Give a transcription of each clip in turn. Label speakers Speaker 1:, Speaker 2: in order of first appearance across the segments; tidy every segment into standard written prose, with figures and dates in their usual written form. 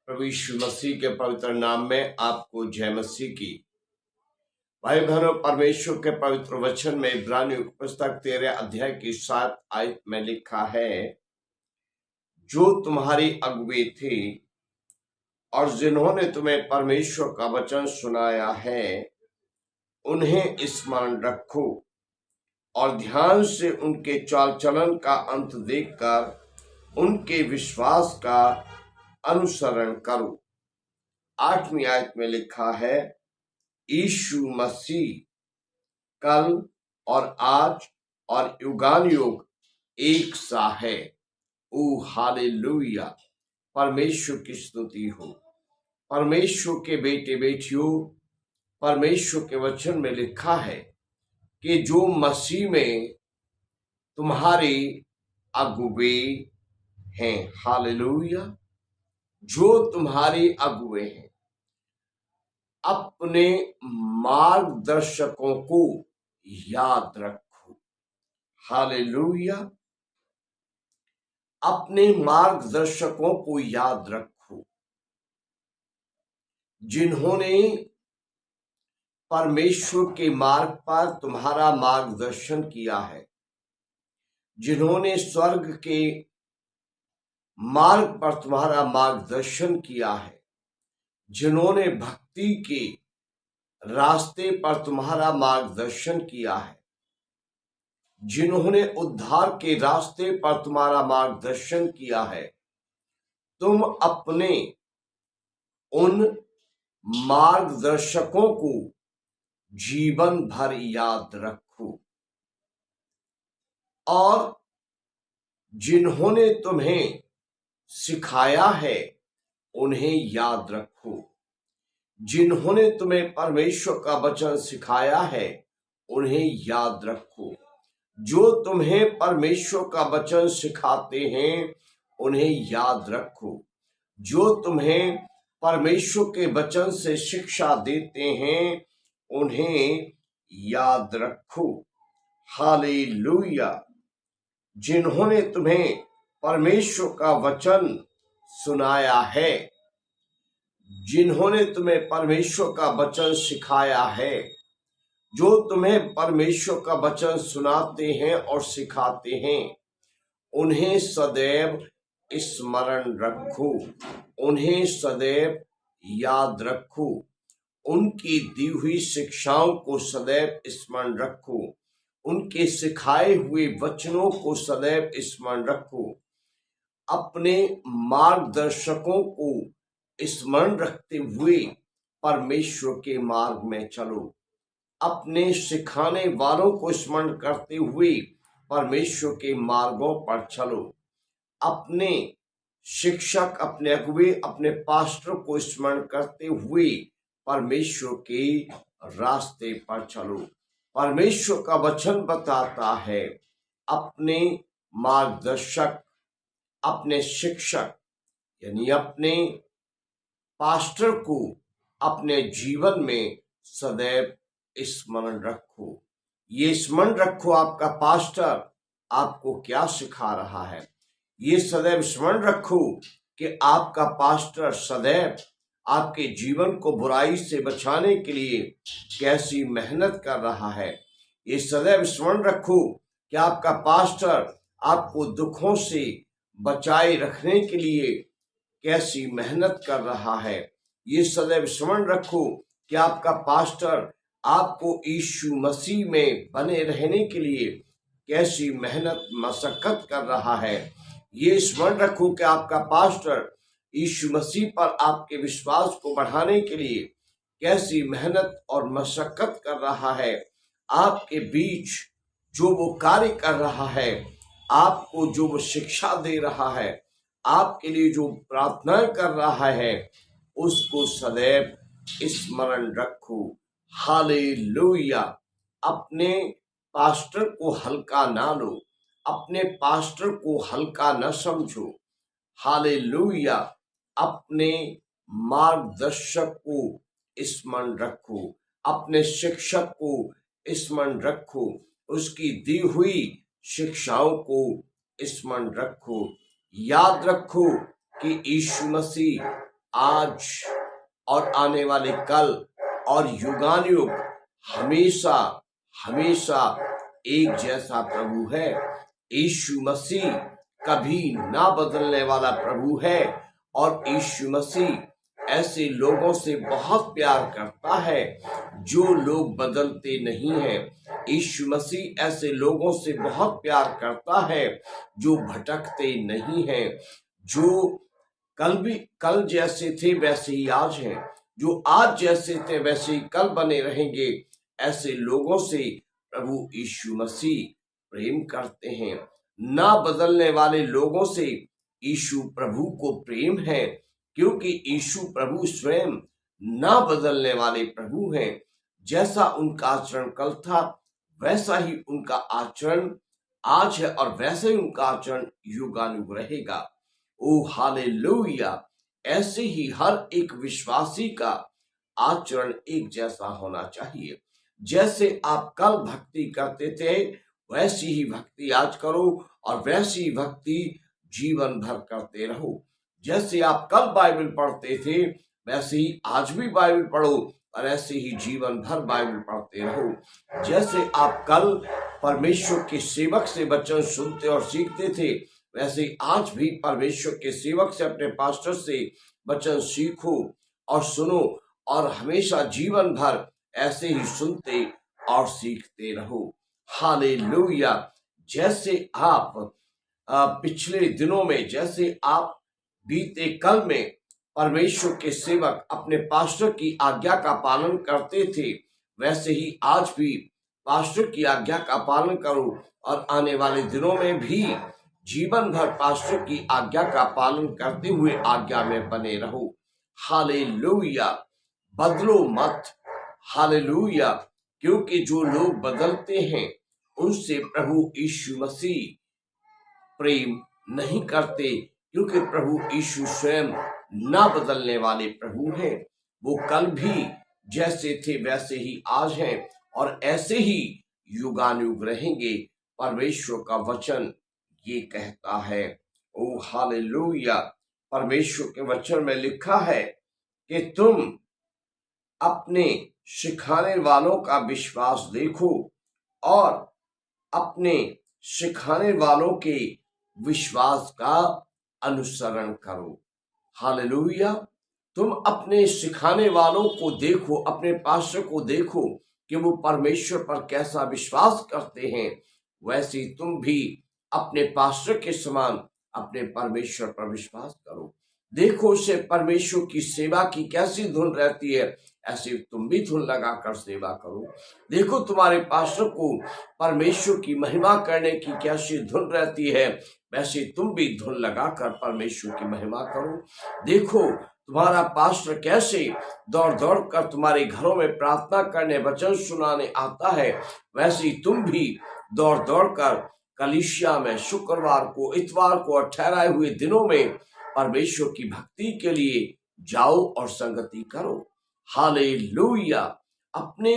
Speaker 1: प्रभु यीशु मसीह के पवित्र नाम में आपको जय मसीह की। भाई बहनों, परमेश्वर के पवित्र वचन में इब्रानियों की पुस्तक 13 अध्याय की 7 आयत में लिखा है, जो तुम्हारी अगुवे थे और जिन्होंने तुम्हें परमेश्वर का वचन सुनाया है, उन्हें स्मरण रखो और ध्यान से उनके चाल चलन का अंत देखकर उनके विश्वास का अनुसरण करो। 8वीं आयत में लिखा है, यीशु मसीह कल और आज और युगानुयुग एक सा है। ओ हालेलुया, परमेश्वर की स्तुति हो। परमेश्वर के बेटे बेटियों, परमेश्वर के वचन में लिखा है कि जो मसीह में तुम्हारे अगुवे हैं, हालेलुया, जो तुम्हारे अगुवे हैं, अपने मार्गदर्शकों को याद रखो। हालेलुया, अपने मार्गदर्शकों को याद रखो, जिन्होंने परमेश्वर के मार्ग पर तुम्हारा मार्गदर्शन किया है, जिन्होंने स्वर्ग के मार्ग पर तुम्हारा मार्गदर्शन किया है, जिन्होंने भक्ति के रास्ते पर तुम्हारा मार्गदर्शन किया है, जिन्होंने उद्धार के रास्ते पर तुम्हारा मार्गदर्शन किया है, तुम अपने उन मार्गदर्शकों को जीवन भर याद रखो और जिन्होंने तुम्हें सिखाया है उन्हें याद रखो। जिन्होंने तुम्हें परमेश्वर का वचन सिखाया है उन्हें याद रखो। जो तुम्हें परमेश्वर का वचन सिखाते हैं उन्हें याद रखो। जो तुम्हें परमेश्वर के वचन से शिक्षा देते हैं उन्हें याद रखो। हालेलुया, जिन्होंने तुम्हें परमेश्वर का वचन सुनाया है, जिन्होंने तुम्हें परमेश्वर का वचन सिखाया है, जो तुम्हें परमेश्वर का वचन सुनाते हैं और सिखाते हैं, उन्हें सदैव स्मरण रखो, उन्हें सदैव याद रखो। उनकी दी हुई शिक्षाओं को सदैव स्मरण रखो, उनके सिखाए हुए वचनों को सदैव स्मरण रखो। अपने मार्गदर्शकों को स्मरण रखते हुए परमेश्वर के मार्ग में चलो। अपने सिखाने वालों को स्मरण करते हुए परमेश्वर के मार्गों पर चलो। अपने शिक्षक, अपने अगुवे, अपने पास्टर को स्मरण करते हुए परमेश्वर के रास्ते पर चलो। परमेश्वर का वचन बताता है, अपने मार्गदर्शक, अपने शिक्षक यानी अपने पास्टर को अपने जीवन में सदैव स्मरण रखो। ये स्मरण रखो, आपका पास्टर आपको क्या सिखा रहा है। ये सदैव स्मरण रखो कि आपका पास्टर सदैव आपके जीवन को बुराई से बचाने के लिए कैसी मेहनत कर रहा है। ये सदैव स्मरण रखो कि आपका पास्टर आपको दुखों से बचाए रखने के लिए कैसी मेहनत कर रहा है। ये सदैव स्मरण रखो कि आपका पास्टर आपको यीशु मसीह में बने रहने के लिए कैसी मेहनत मशक्कत कर रहा है। ये स्मरण रखो कि आपका पास्टर यीशु मसीह पर आपके विश्वास को बढ़ाने के लिए कैसी मेहनत और मशक्कत कर रहा है। आपके बीच जो वो कार्य कर रहा है, आपको जो वो शिक्षा दे रहा है, आपके लिए जो प्रार्थना कर रहा है, उसको सदैव स्मरण रखो। हालेलुया, अपने पास्टर को हल्का ना लो, अपने पास्टर को हल्का न समझो। हालेलुया, अपने मार्गदर्शक को स्मरण रखो, अपने शिक्षक को स्मरण रखो, उसकी दी हुई शिक्षाओं को स्मरण रखो। याद रखो कि यीशु मसीह आज और आने वाले कल और युगानुयुग हमेशा हमेशा एक जैसा प्रभु है। यीशु मसीह कभी ना बदलने वाला प्रभु है और यीशु मसीह ऐसे लोगों से बहुत प्यार करता है जो लोग बदलते नहीं हैं। यीशु मसीह ऐसे लोगों से बहुत प्यार करता है जो भटकते नहीं हैं, जो कल जैसे थे वैसे ही आज हैं, जो आज जैसे थे वैसे ही कल बने रहेंगे। ऐसे लोगों से प्रभु यीशु मसीह प्रेम करते हैं। ना बदलने वाले लोगों से यीशु प्रभु को प्रेम है, क्योंकि यीशु प्रभु स्वयं ना बदलने वाले प्रभु हैं। जैसा उनका आचरण कल था वैसा ही उनका आचरण आज है और वैसे ही उनका आचरण युगानुग रहेगा। ओ हालेलुया! ऐसे ही हर एक विश्वासी का आचरण एक जैसा होना चाहिए। जैसे आप कल भक्ति करते थे वैसी ही भक्ति आज करो और वैसी ही भक्ति जीवन भर करते रहो। जैसे आप कल बाइबल पढ़ते थे वैसे ही आज भी बाइबल पढ़ो और ऐसे ही जीवन भर बाइबल पढ़ते रहो। जैसे आप कल परमेश्वर के सेवक से वचन सुनते और सीखते थे वैसे ही आज भी परमेश्वर के सेवक से, अपने पास्टर से वचन सीखो और सुनो और हमेशा जीवन भर ऐसे ही सुनते और सीखते रहो। हालेलुया! जैसे आप पिछले दिनों में, जैसे आप बीते कल में परमेश्वर के सेवक अपने पास्टर की आज्ञा का पालन करते थे वैसे ही आज भी पास्टर की आज्ञा का पालन करो और आने वाले दिनों में भी जीवन भर पास्टर की आज्ञा का पालन करते हुए आज्ञा में बने रहो। हालेलुया! बदलो मत। हालेलुया! क्योंकि जो लोग बदलते हैं उनसे प्रभु यीशु मसीह प्रेम नहीं करते, क्योंकि प्रभु यीशु स्वयं ना बदलने वाले प्रभु हैं। वो कल भी जैसे थे वैसे ही आज हैं और ऐसे ही युगानुयुग रहेंगे। परमेश्वर का वचन ये कहता है। ओ हालेलुया! परमेश्वर के वचन में लिखा है कि तुम अपने सिखाने वालों का विश्वास देखो और अपने सिखाने वालों के विश्वास का अनुसरण करो। हालेलुया! तुम अपने सिखाने वालों को देखो, अपने पास्टर को देखो कि वो परमेश्वर पर कैसा विश्वास करते हैं। वैसे तुम भी अपने पास्टर के समान अपने परमेश्वर पर विश्वास करो। देखो उसे परमेश्वर की सेवा की कैसी धुन रहती है, ऐसे तुम भी धुन लगाकर सेवा करो। देखो तुम्हारे पास्टर को परमेश्वर की महिमा करने की कैसी धुन रहती है, वैसे तुम भी धुन लगाकर परमेश्वर की महिमा करो। देखो तुम्हारा पास्टर कैसे दौड़ दौड़ कर तुम्हारे घरों में प्रार्थना करने, वचन सुनाने आता है, वैसे तुम भी दौड़ दौड़ कर कलीसिया में शुक्रवार को, इतवार को और ठहराए हुए दिनों में परमेश्वर की भक्ति के लिए जाओ और संगति करो। हालेलुया! अपने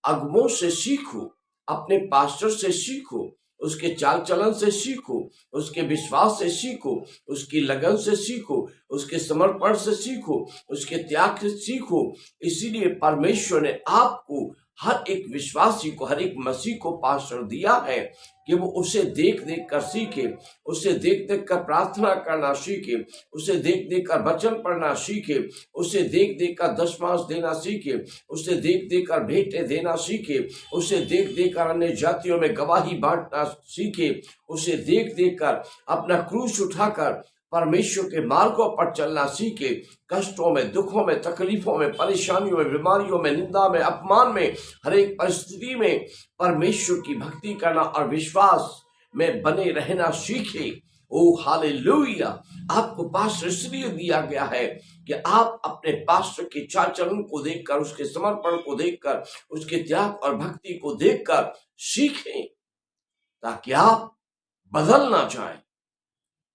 Speaker 1: अगुवों से सीखो, अपने पास्टर से सीखो, उसके चाल चलन से सीखो, उसके विश्वास से सीखो, उसकी लगन से सीखो, उसके समर्पण से सीखो, उसके त्याग से सीखो। इसीलिए परमेश्वर ने आपको, हर एक विश्वासी को, हर एक मसीह को पास्टर दिया है कि वो उसे देख देख कर सीखे, उसे देख देख कर प्रार्थना करना सीखे, उसे देख देख कर वचन पढ़ना सीखे, उसे देख देख कर दशमांश देना सीखे, उसे देख देख कर भेंटे देना सीखे, उसे देख देख कर अन्य जातियों में गवाही बांटना सीखे, उसे देख देख कर अपना क्रूस उठाकर परमेश्वर के मार्गों पर चलना सीखे। कष्टों में, दुखों में, तकलीफों में, परेशानियों में, बीमारियों में, निंदा में, अपमान में, हर एक परिस्थिति में परमेश्वर की भक्ति करना और विश्वास में बने रहना सीखे। ओ हालेलुया! आपको पास्टर इसलिए दिया गया है कि आप अपने पास्टर के चाल चलन को देखकर, उसके समर्पण को देखकर, उसके त्याग और भक्ति को देखकर सीखें, ताकि आप बदल ना जाएं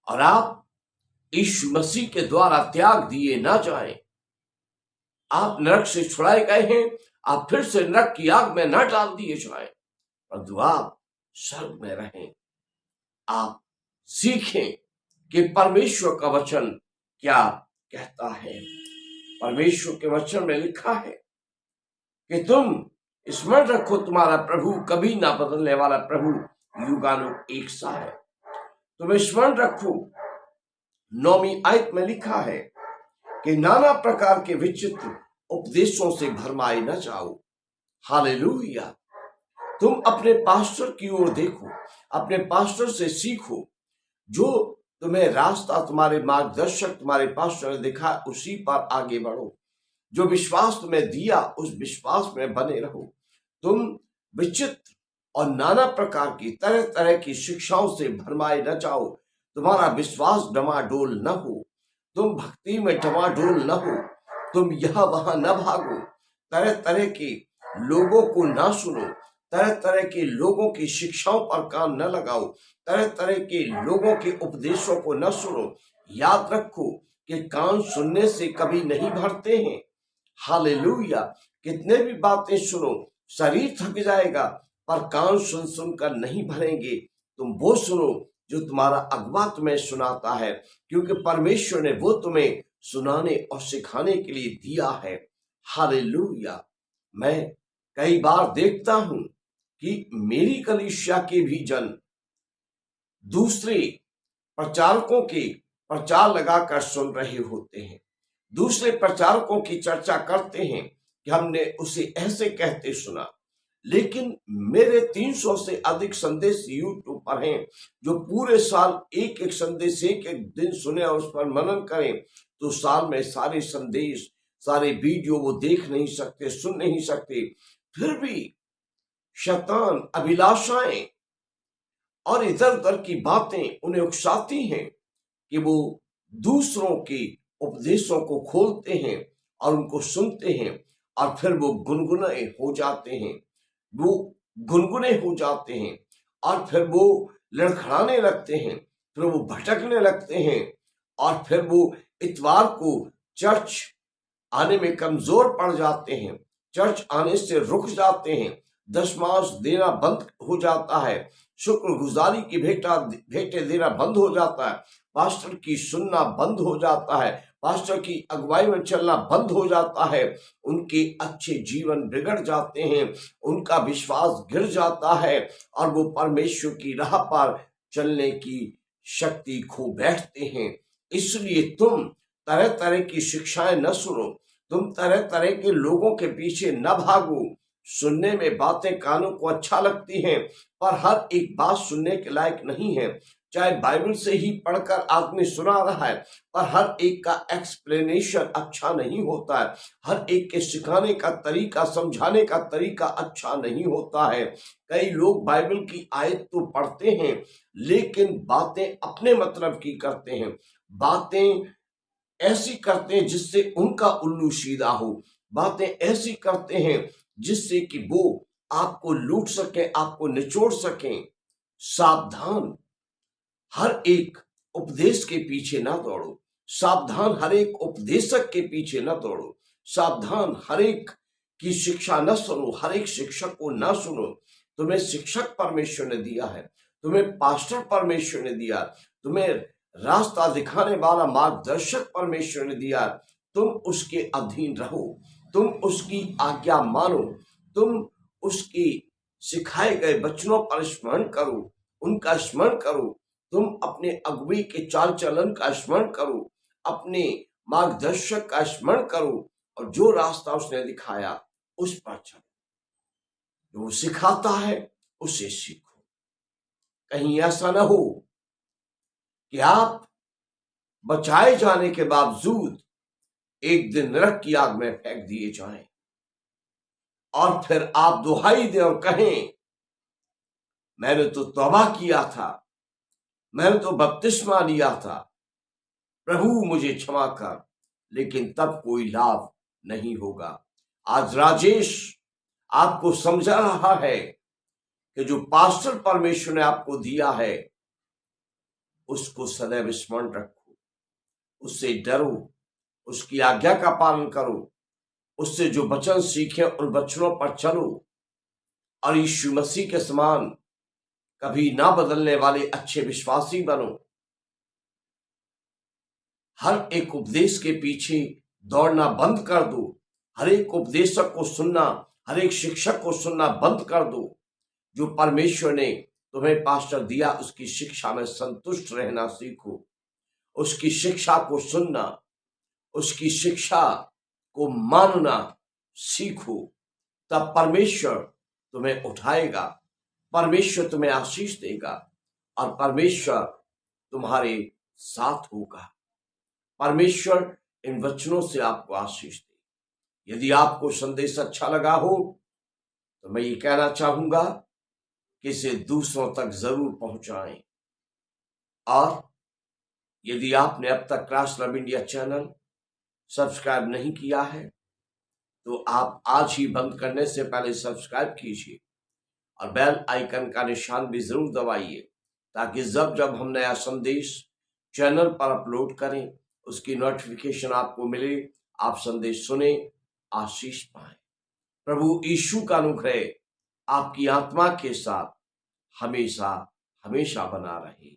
Speaker 1: और आप यीशु मसीह के द्वारा त्याग दिए ना जाएं। आप नरक से छुड़ाए गए हैं, आप फिर से नरक की आग में न डाल दिए जाएं, परंतु आप स्वर्ग में रहें। आप सीखें कि परमेश्वर का वचन क्या कहता है। परमेश्वर के वचन में लिखा है कि तुम स्मरण रखो, तुम्हारा प्रभु कभी ना बदलने वाला प्रभु युगानुग एक सा है। तुम स्मरण रखो, 9वीं आयत में लिखा है कि नाना प्रकार के विचित्र उपदेशों से भरमाए न जाओ। हालेलुया। तुम अपने पास्टर की ओर देखो, अपने पास्टर से सीखो, जो तुम्हें रास्ता तुम्हारे मार्गदर्शक तुम्हारे पास्टर ने दिखा, उसी पर आगे बढ़ो। जो विश्वास तुम्हें दिया उस विश्वास में बने रहो। तुम विचित्र और नाना प्रकार की तरह तरह की शिक्षाओं से भरमाए न जाओ। तुम्हारा विश्वास डमाडोल न हो, तुम भक्ति में डमाडोल न हो, तुम यह वहां न भागो, तरह तरह के लोगों को ना सुनो, तरह तरह के लोगों की शिक्षाओं पर कान न लगाओ, तरह तरह के लोगों के उपदेशों को न सुनो। याद रखो कि कान सुनने से कभी नहीं भरते हैं। हालेलुया। कितने भी बातें सुनो, शरीर थक जाएगा, पर कान सुन सुनकर नहीं भरेंगे। तुम वो सुनो जो तुम्हारा अगुआ तुम्हें सुनाता है, क्योंकि परमेश्वर ने वो तुम्हें सुनाने और सिखाने के लिए दिया है। हालेलुया। मैं कई बार देखता हूं कि मेरी कलीसिया के भी जन दूसरे प्रचारकों के प्रचार लगाकर सुन रहे होते हैं, दूसरे प्रचारकों की चर्चा करते हैं कि हमने उसे ऐसे कहते सुना। लेकिन मेरे 300 से अधिक संदेश यूट्यूब पर हैं, जो पूरे साल एक एक संदेश एक एक दिन सुने और उस पर मनन करें, तो साल में सारे संदेश सारे वीडियो वो देख नहीं सकते, सुन नहीं सकते। फिर भी शैतान अभिलाषाएं और इधर उधर की बातें उन्हें उकसाती हैं कि वो दूसरों के उपदेशों को खोलते हैं और उनको सुनते हैं, और फिर वो गुनगुने हो जाते हैं, वो गुनगुने हो जाते हैं, और फिर वो लड़खड़ाने लगते हैं, फिर वो भटकने लगते हैं, और फिर वो इतवार को चर्च आने में कमजोर पड़ जाते हैं, चर्च आने से रुक जाते हैं, दशमांश देना बंद हो जाता है, शुक्रगुजारी की भेंटें देना बंद हो जाता है, पास्टर की सुनना बंद हो जाता है, पास्टर की अगुवाई में चलना बंद हो जाता है। उनके अच्छे जीवन बिगड़ जाते हैं, उनका विश्वास गिर जाता है, और वो परमेश्वर की राह पर चलने की शक्ति खो बैठते हैं। इसलिए तुम तरह तरह की शिक्षाएं न सुनो, तुम तरह तरह के लोगों के पीछे न भागो। सुनने में बातें कानों को अच्छा लगती हैं, पर हर एक बात सुनने के लायक नहीं है। चाहे बाइबल से ही पढ़कर आदमी सुना रहा है, पर हर एक का एक्सप्लेनेशन अच्छा नहीं होता है, हर एक के सिखाने का तरीका, समझाने का तरीका अच्छा नहीं होता है। कई लोग बाइबल की आयत तो पढ़ते हैं, लेकिन बातें अपने मतलब की करते हैं, बातें ऐसी करते हैं जिससे उनका उल्लू सीधा हो, बातें ऐसी करते हैं जिससे कि वो आपको लूट सके, आपको निचोड़ सकें। सावधान, हर एक उपदेश के पीछे ना दौड़ो, सावधान हर एक उपदेशक के पीछे ना दौड़ो, सावधान हर एक की शिक्षा न सुनो, हर एक शिक्षक को ना सुनो। तुम्हें शिक्षक परमेश्वर ने दिया है, तुम्हें पास्टर परमेश्वर ने दिया, तुम्हें रास्ता दिखाने वाला मार्गदर्शक परमेश्वर ने दिया। तुम उसके अधीन रहो, तुम उसकी आज्ञा मानो, तुम उसकी सिखाए गए वचनों पर स्मरण करो, उनका स्मरण करो, तुम अपने अगुवी के चाल चलन का स्मरण करो, अपने मार्गदर्शक का स्मरण करो, और जो रास्ता उसने दिखाया उस पर चलो। जो वो सिखाता है उसे सीखो। कहीं ऐसा ना हो कि आप बचाए जाने के बावजूद एक दिन नरक की आग में फेंक दिए जाएं, और फिर आप दुहाई दें और कहें, मैंने तो तौबा किया था, मैंने तो बपतिस्मा लिया था, प्रभु मुझे क्षमा कर, लेकिन तब कोई लाभ नहीं होगा। आज राजेश आपको समझा रहा है कि जो पास्टर परमेश्वर ने आपको दिया है उसको सदैव स्मरण रखो, उससे डरो, उसकी आज्ञा का पालन करो, उससे जो वचन सीखे उन वचनों पर चलो, और यीशु मसीह के समान कभी ना बदलने वाले अच्छे विश्वासी बनो। हर एक उपदेश के पीछे दौड़ना बंद कर दो। हर एक उपदेशक को सुनना, हर एक शिक्षक को सुनना बंद कर दो। जो परमेश्वर ने तुम्हें पास्टर दिया, उसकी शिक्षा में संतुष्ट रहना सीखो। उसकी शिक्षा को सुनना, उसकी शिक्षा को मानना सीखो। तब परमेश्वर तुम्हें उठाएगा, परमेश्वर तुम्हें आशीष देगा और परमेश्वर तुम्हारे साथ होगा। परमेश्वर इन वचनों से आपको आशीष दे। यदि आपको संदेश अच्छा लगा हो तो मैं ये कहना चाहूंगा कि इसे दूसरों तक जरूर पहुंचाएं। और यदि आपने अब तक cross love India channel subscribe नहीं किया है तो आप आज ही बंद करने से पहले सब्सक्राइब कीजिए और बेल आइकन का निशान भी जरूर दबाइए, ताकि जब जब हम नया संदेश चैनल पर अपलोड करें उसकी नोटिफिकेशन आपको मिले, आप संदेश सुने, आशीष पाएं। प्रभु यीशु का अनुग्रह आपकी आत्मा के साथ हमेशा हमेशा बना रहे।